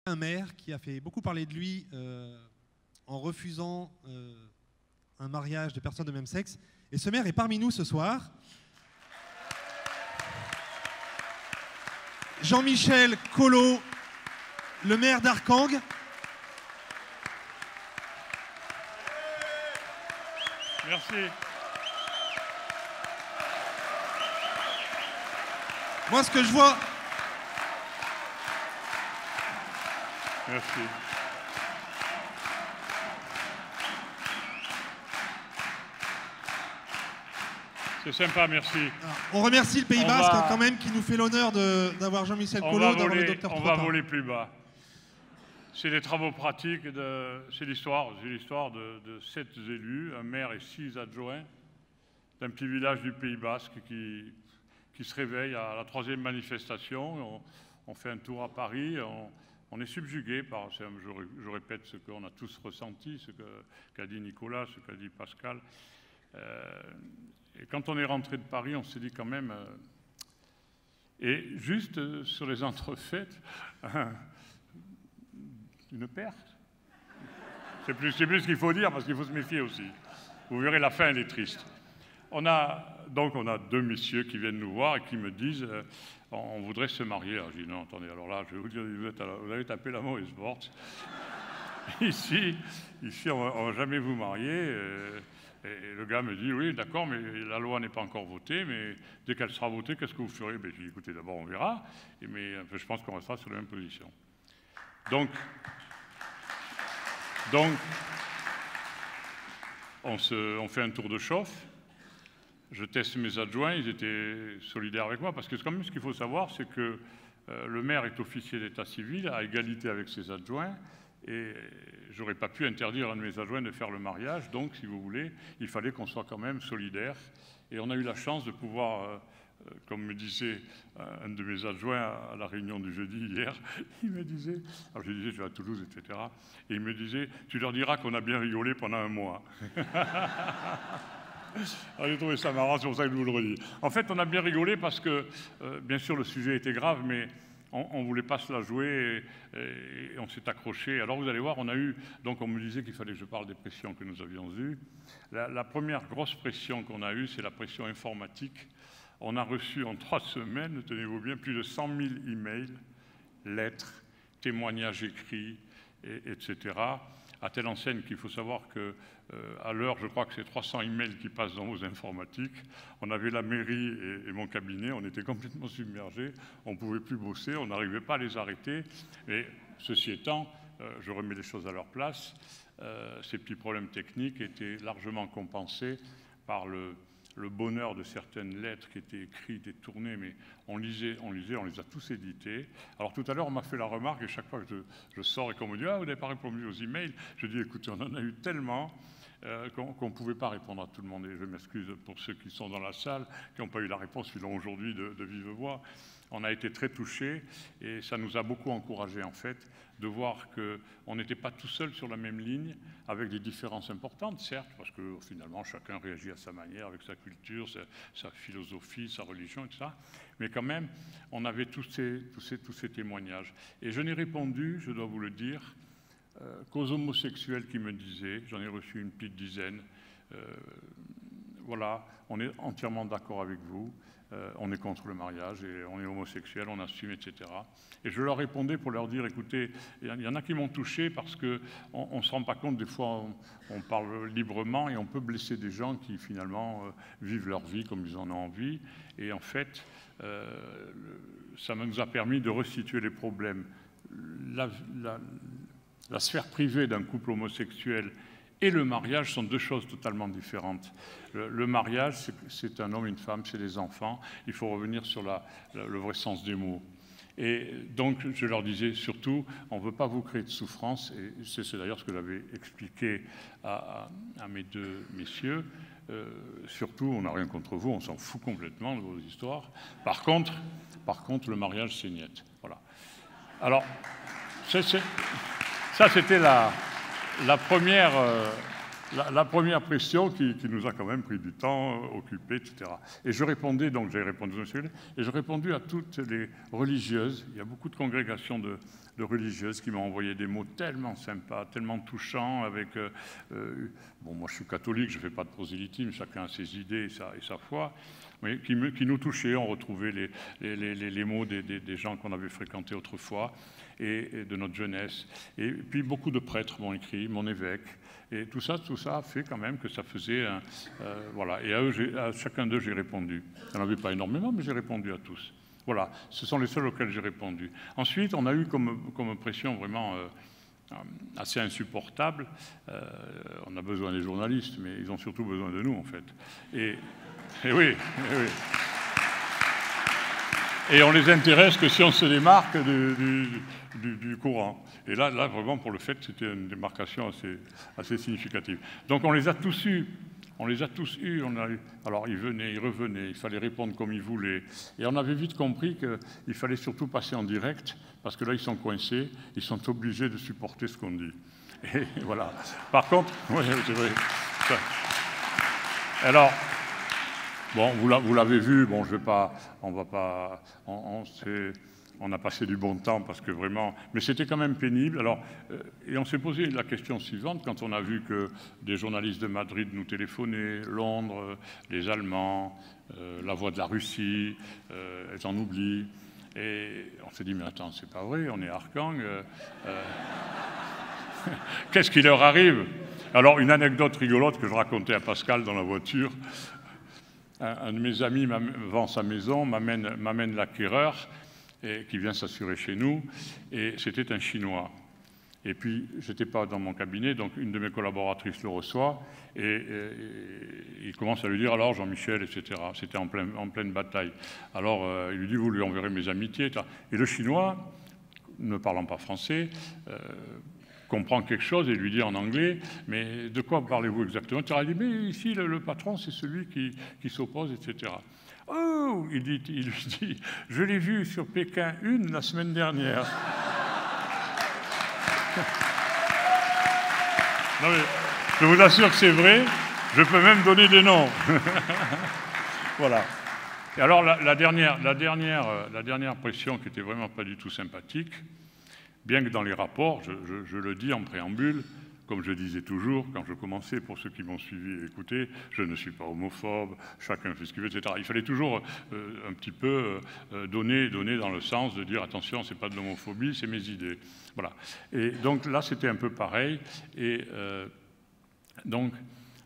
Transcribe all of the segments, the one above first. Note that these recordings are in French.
Un maire qui a fait beaucoup parler de lui en refusant un mariage de personnes de même sexe. Et ce maire est parmi nous ce soir. Jean-Michel Collot, le maire d'Arcang. Merci. Moi, ce que je vois... Merci. C'est sympa, merci. On remercie le Pays Basque quand même qui nous fait l'honneur d'avoir Jean-Michel Collot, d'avoir le docteur On va voler plus bas. C'est des travaux pratiques, c'est l'histoire de 7 élus, un maire et 6 adjoints d'un petit village du Pays Basque qui se réveille à la 3e manifestation. On fait un tour à Paris, on est subjugué par, je répète ce qu'on a tous ressenti, ce qu'a dit Nicolas, ce qu'a dit Pascal. Et quand on est rentré de Paris, on s'est dit quand même... et juste sur les entrefaites, une perte. C'est plus ce qu'il faut dire, parce qu'il faut se méfier aussi. Vous verrez, la fin, elle est triste. On a 2 messieurs qui viennent nous voir et qui me disent on voudrait se marier. Alors je dis non, attendez, alors là, je vais vous dire, vous avez tapé la mauvaise porte. Ici, on ne va jamais vous marier. Et le gars me dit oui, d'accord, mais la loi n'est pas encore votée, mais dès qu'elle sera votée, qu'est-ce que vous ferez? Je dis écoutez, d'abord on verra, mais je pense qu'on restera sur la même position. Donc on fait un tour de chauffe. Je teste mes adjoints, ils étaient solidaires avec moi, parce que quand même ce qu'il faut savoir, c'est que le maire est officier d'état civil, à égalité avec ses adjoints, et je n'aurais pas pu interdire à un de mes adjoints de faire le mariage, donc si vous voulez, il fallait qu'on soit quand même solidaires. Et on a eu la chance de pouvoir, comme me disait un de mes adjoints à la réunion du jeudi hier, il me disait, alors je disais je vais à Toulouse, etc., et il me disait, tu leur diras qu'on a bien rigolé pendant un mois. Alors j'ai trouvé ça marrant, c'est pour ça que je vous le redis. En fait, on a bien rigolé parce que, bien sûr, le sujet était grave, mais on ne voulait pas se la jouer et on s'est accroché. Alors vous allez voir, on a eu, donc on me disait qu'il fallait que je parle des pressions que nous avions eues. La première grosse pression qu'on a eue, c'est la pression informatique. On a reçu en 3 semaines, tenez-vous bien, plus de 100 000 emails, lettres, témoignages écrits, etc., à telle enseigne qu'il faut savoir qu'à l'heure, je crois que c'est 300 emails qui passent dans vos informatiques. On avait la mairie et mon cabinet, on était complètement submergés, on ne pouvait plus bosser, on n'arrivait pas à les arrêter. Et ceci étant, je remets les choses à leur place, ces petits problèmes techniques étaient largement compensés par le bonheur de certaines lettres qui étaient écrites et tournées, mais on lisait, on les a tous édités. Alors tout à l'heure, on m'a fait la remarque, et chaque fois que je sors et qu'on me dit « Ah, vous n'avez pas répondu aux emails », je dis « Écoutez, on en a eu tellement qu'on ne pouvait pas répondre à tout le monde. » Et je m'excuse pour ceux qui sont dans la salle, qui n'ont pas eu la réponse, ils l'ont aujourd'hui de vive voix. On a été très touchés, et ça nous a beaucoup encouragés, en fait, de voir qu'on n'était pas tout seul sur la même ligne, avec des différences importantes, certes, parce que finalement, chacun réagit à sa manière, avec sa culture, sa philosophie, sa religion, etc. Mais quand même, on avait tous ces témoignages. Et je n'ai répondu, je dois vous le dire, qu'aux homosexuels qui me disaient, j'en ai reçu une petite dizaine, voilà, on est entièrement d'accord avec vous, on est contre le mariage et on est homosexuel, on assume, etc. Et je leur répondais pour leur dire, écoutez, il y en a qui m'ont touché parce qu'on ne se rend pas compte, des fois on parle librement et on peut blesser des gens qui finalement vivent leur vie comme ils en ont envie. Et en fait, ça nous a permis de resituer les problèmes. La sphère privée d'un couple homosexuel et le mariage sont 2 choses totalement différentes. Le mariage, c'est un homme et une femme, c'est des enfants. Il faut revenir sur le vrai sens des mots. Et donc, je leur disais, surtout, on ne veut pas vous créer de souffrance. Et c'est d'ailleurs ce que j'avais expliqué à mes 2 messieurs. Surtout, on n'a rien contre vous, on s'en fout complètement de vos histoires. Par contre, le mariage, c'est niette. Voilà. Alors, ça, c'était la première la première pression qui nous a quand même pris du temps, occupé, etc. Et je répondais, donc j'ai répondu, et j'ai répondu à toutes les religieuses. Il y a beaucoup de congrégations de religieuses qui m'ont envoyé des mots tellement sympas, tellement touchants, avec... bon, moi je suis catholique, je ne fais pas de prosélytisme, chacun a ses idées et sa foi, mais qui nous touchaient. On retrouvait les mots des gens qu'on avait fréquentés autrefois et de notre jeunesse. Et puis beaucoup de prêtres m'ont écrit, mon évêque. Et tout ça a fait quand même que ça faisait un... voilà. Et à chacun d'eux, j'ai répondu. Il n'y en avait pas énormément, mais j'ai répondu à tous. Voilà, ce sont les seuls auxquels j'ai répondu. Ensuite, on a eu comme pression vraiment assez insupportable. On a besoin des journalistes, mais ils ont surtout besoin de nous, en fait. Et oui. Et on les intéresse que si on se démarque du courant. Et là, vraiment, pour le fait, c'était une démarcation assez significative. Donc on les a tous eus. Alors ils venaient, ils revenaient, il fallait répondre comme ils voulaient. Et on avait vite compris qu'il fallait surtout passer en direct, parce que là, ils sont coincés, ils sont obligés de supporter ce qu'on dit. Et voilà. Par contre, oui, c'est vrai. Alors... Bon, vous l'avez vu, bon, on a passé du bon temps parce que vraiment, mais c'était quand même pénible. Alors, et on s'est posé la question suivante quand on a vu que des journalistes de Madrid nous téléphonaient, Londres, les Allemands, la Voix de la Russie, j'en oublie. Et on s'est dit, mais attends, c'est pas vrai, on est à Arkang. Qu'est-ce qui leur arrive? Alors, une anecdote rigolote que je racontais à Pascal dans la voiture. Un de mes amis vend sa maison, m'amène l'acquéreur qui vient s'assurer chez nous, et c'était un Chinois. Et puis, je n'étais pas dans mon cabinet, donc une de mes collaboratrices le reçoit, et il commence à lui dire « Alors, Jean-Michel, etc. » C'était en pleine bataille. Alors, il lui dit « Vous lui enverrez mes amitiés. » Et le Chinois, ne parlant pas français, comprend quelque chose et lui dit en anglais, mais de quoi parlez-vous exactement? Tu as dit, mais ici, le patron, c'est celui qui s'oppose, etc. Oh, il lui dit, je l'ai vu sur Pékin 1 la semaine dernière. Non, mais je vous assure que c'est vrai, je peux même donner des noms. Voilà. Et alors, la dernière pression qui était vraiment pas du tout sympathique, bien que dans les rapports, je le dis en préambule, comme je disais toujours, quand je commençais, pour ceux qui m'ont suivi et écouté, je ne suis pas homophobe, chacun fait ce qu'il veut, etc. Il fallait toujours un petit peu donner dans le sens de dire, attention, c'est pas de l'homophobie, c'est mes idées. Voilà. Et donc là, c'était un peu pareil. Et donc,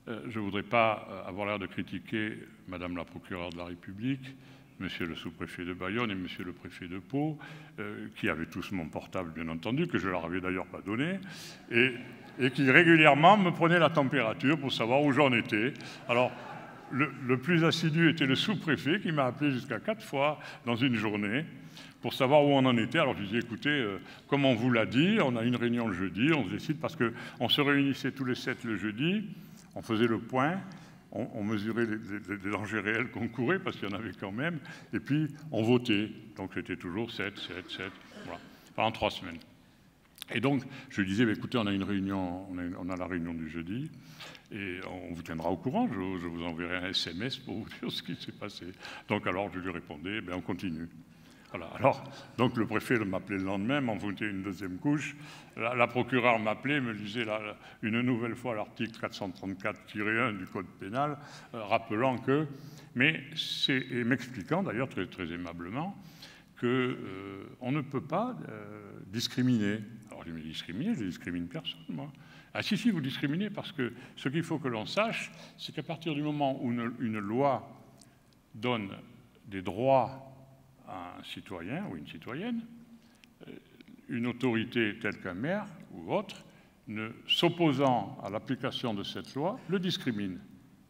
je ne voudrais pas avoir l'air de critiquer Madame la procureure de la République, Monsieur le sous-préfet de Bayonne et Monsieur le préfet de Pau, qui avaient tous mon portable, bien entendu, que je leur avais d'ailleurs pas donné, et qui régulièrement me prenaient la température pour savoir où j'en étais. Alors, le plus assidu était le sous-préfet, qui m'a appelé jusqu'à 4 fois dans une journée pour savoir où on en était. Alors, je lui disais, écoutez, comme on vous l'a dit, on a une réunion le jeudi, on se décide, parce qu'on se réunissait tous les 7 le jeudi, on faisait le point, on mesurait les dangers réels qu'on courait, parce qu'il y en avait quand même, et puis on votait. Donc c'était toujours 7, voilà, pendant 3 semaines. Et donc je lui disais, bah, écoutez, on a une réunion, on a la réunion du jeudi, et on vous tiendra au courant, je vous enverrai un SMS pour vous dire ce qui s'est passé. Donc alors je lui répondais, ben, on continue. Voilà. Alors, donc le préfet m'appelait le lendemain, m'en foutait une deuxième couche. La procureure m'appelait, me lisait une nouvelle fois l'article 434-1 du Code pénal, rappelant que, et m'expliquant d'ailleurs très, très aimablement, qu'on ne peut pas discriminer. Alors je me discriminer, je ne discrimine personne, moi. Ah si, vous discriminez, parce que ce qu'il faut que l'on sache, c'est qu'à partir du moment où une loi donne des droits à un citoyen ou une citoyenne, une autorité telle qu'un maire ou autre, s'opposant à l'application de cette loi, le discrimine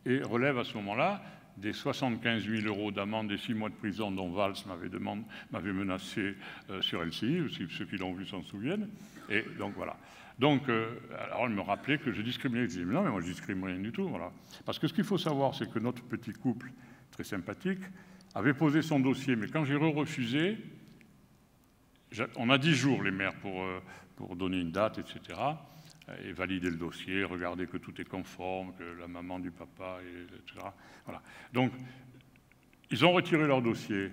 et relève à ce moment-là des 75 000 € d'amende et 6 mois de prison dont Valls m'avait menacé sur LCI, ceux qui l'ont vu s'en souviennent. Et donc voilà. Donc, alors elle me rappelait que je discriminais. Je disais, non, mais moi je ne discrimine rien du tout. Voilà. Parce que ce qu'il faut savoir, c'est que notre petit couple, très sympathique, avait posé son dossier, mais quand j'ai refusé, on a 10 jours, les maires, pour donner une date, etc. et valider le dossier, regarder que tout est conforme, que la maman du papa, etc. Voilà. Donc, ils ont retiré leur dossier.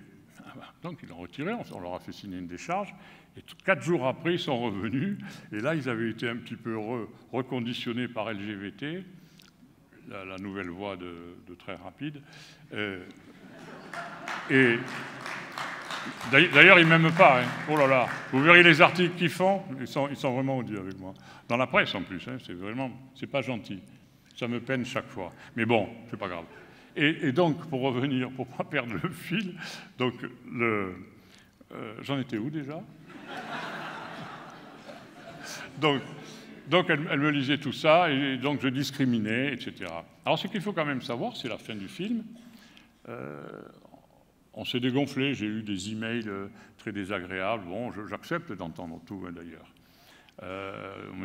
Donc, ils l'ont retiré, on leur a fait signer une décharge. Et 4 jours après, ils sont revenus. Et là, ils avaient été un petit peu reconditionnés par LGBT, la nouvelle voie de très rapide. Et d'ailleurs, ils ne m'aiment pas. Hein. Oh là là, vous verrez les articles qu'ils font, ils sont vraiment odieux avec moi. Dans la presse en plus, hein, c'est pas gentil. Ça me peine chaque fois. Mais bon, c'est pas grave. Et donc, pour revenir, pour ne pas perdre le fil, donc j'en étais où déjà? Donc elle me lisait tout ça, et donc je discriminais, etc. Alors, ce qu'il faut quand même savoir, c'est la fin du film. On s'est dégonflé, j'ai eu des emails très désagréables. Bon, j'accepte d'entendre tout, hein, d'ailleurs.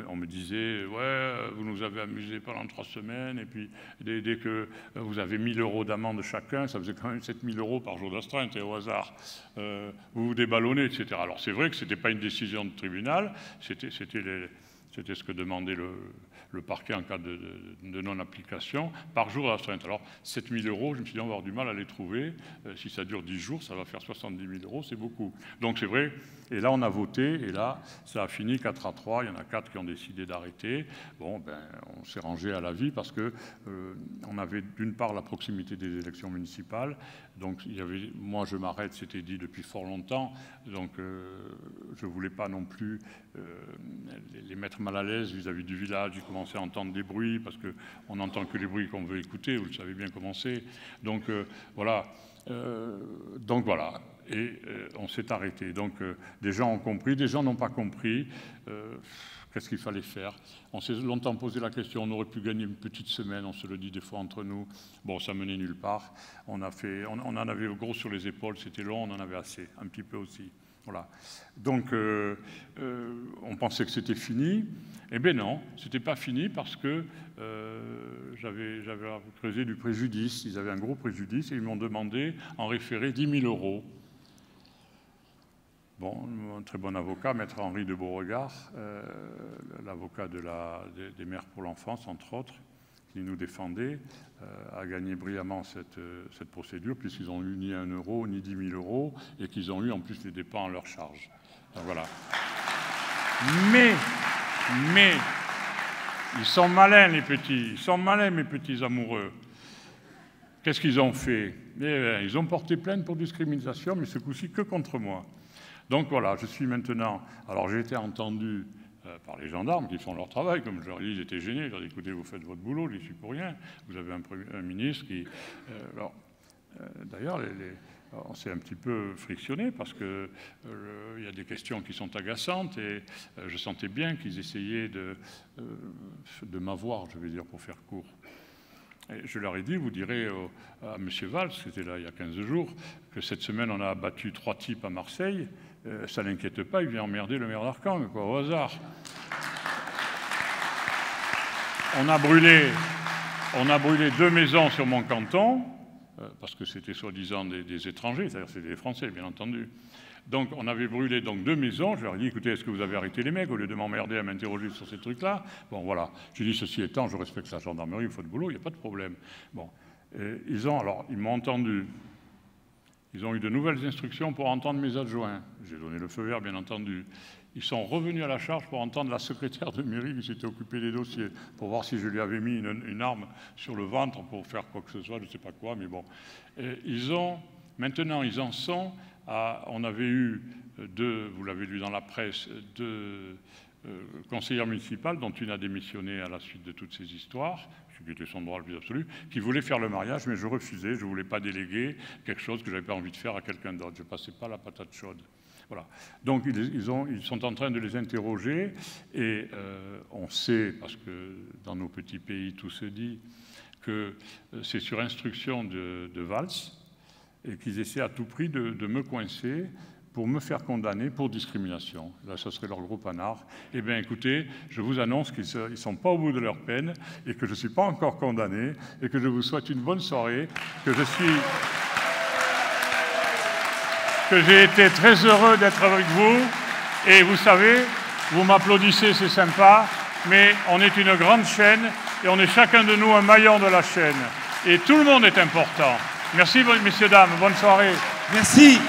On me disait, ouais, vous nous avez amusés pendant 3 semaines, et puis dès que vous avez 1 000 € d'amende chacun, ça faisait quand même 7 000 € par jour d'astreinte, et au hasard, vous vous déballonnez, etc. Alors c'est vrai que ce n'était pas une décision de tribunal, c'était ce que demandait le parquet en cas de non-application, par jour d'astreinte. Alors, 7 000 €, je me suis dit, on va avoir du mal à les trouver. Si ça dure 10 jours, ça va faire 70 000 €, c'est beaucoup. Donc, c'est vrai. Et là, on a voté, et là, ça a fini 4-3. Il y en a 4 qui ont décidé d'arrêter. Bon, ben, on s'est rangé à la vie parce que on avait d'une part la proximité des élections municipales. Donc, moi, je m'arrête, c'était dit depuis fort longtemps. Donc, je ne voulais pas non plus les mettre mal à l'aise vis-à-vis du village. Ils commençaient à entendre des bruits, parce qu'on n'entend que les bruits qu'on veut écouter, vous le savez bien comment c'est. Donc, voilà. Et on s'est arrêté. Donc, des gens ont compris, des gens n'ont pas compris. Qu'est-ce qu'il fallait faire? On s'est longtemps posé la question, on aurait pu gagner une petite semaine, on se le dit des fois entre nous. Bon, ça menait nulle part. On en avait gros sur les épaules, c'était long, on en avait assez, un petit peu aussi. Voilà. Donc, on pensait que c'était fini. Eh bien non, c'était pas fini parce que j'avais creusé du préjudice. Ils avaient un gros préjudice et ils m'ont demandé en référé 10 000 €. Bon, un très bon avocat, maître Henri de Beauregard, l'avocat des mères pour l'enfance, entre autres, qui nous défendait, a gagné brillamment cette procédure, puisqu'ils n'ont eu ni 1 € ni 10 000 € et qu'ils ont eu en plus les dépens à leur charge. Donc, voilà. Mais, ils sont malins, les petits. Ils sont malins, mes petits amoureux. Qu'est-ce qu'ils ont fait? Ils ont porté plainte pour discrimination, mais ce coup-ci que contre moi. Donc voilà, je suis maintenant... Alors j'ai été entendu par les gendarmes qui font leur travail, comme je leur ai dit, ils étaient gênés. Je leur ai dit, écoutez, vous faites votre boulot, je n'y suis pour rien. Vous avez un ministre qui... D'ailleurs, on s'est un petit peu frictionné parce qu'il y a des questions qui sont agaçantes et je sentais bien qu'ils essayaient de m'avoir, je vais dire, pour faire court. Et je leur ai dit, vous direz à M. Valls, c'était là il y a 15 jours, que cette semaine on a abattu 3 types à Marseille. Ça n'inquiète pas, il vient emmerder le maire d'Arcang, quoi, au hasard. On a brûlé 2 maisons sur mon canton, parce que c'était soi-disant des étrangers, c'est-à-dire c'était des Français, bien entendu. Donc on avait brûlé 2 maisons, je leur ai dit, écoutez, est-ce que vous avez arrêté les mecs au lieu de m'emmerder à m'interroger sur ces trucs-là? Bon, voilà. J'ai dit, ceci étant, je respecte la gendarmerie, vous faites le boulot, il n'y a pas de problème. Bon. Ils m'ont entendu. Ils ont eu de nouvelles instructions pour entendre mes adjoints. J'ai donné le feu vert, bien entendu. Ils sont revenus à la charge pour entendre la secrétaire de mairie qui s'était occupée des dossiers, pour voir si je lui avais mis une arme sur le ventre pour faire quoi que ce soit, je ne sais pas quoi, mais bon. Maintenant, ils en sont à... On avait eu 2, vous l'avez lu dans la presse, 2 conseillères municipales, dont une a démissionné à la suite de toutes ces histoires, ce qui était son droit le plus absolu, qui voulaient faire le mariage, mais je refusais, je ne voulais pas déléguer quelque chose que je n'avais pas envie de faire à quelqu'un d'autre. Je ne passais pas la patate chaude. Voilà. Donc ils sont en train de les interroger et on sait, parce que dans nos petits pays tout se dit, que c'est sur instruction de Valls et qu'ils essaient à tout prix de me coincer pour me faire condamner pour discrimination. Là, ce serait leur gros panard. Eh bien, écoutez, je vous annonce qu'ils ne sont pas au bout de leur peine et que je ne suis pas encore condamné et que je vous souhaite une bonne soirée, que j'ai été très heureux d'être avec vous. Et vous savez, vous m'applaudissez, c'est sympa, mais on est une grande chaîne et on est chacun de nous un maillon de la chaîne. Et tout le monde est important. Merci, messieurs, dames. Bonne soirée. Merci.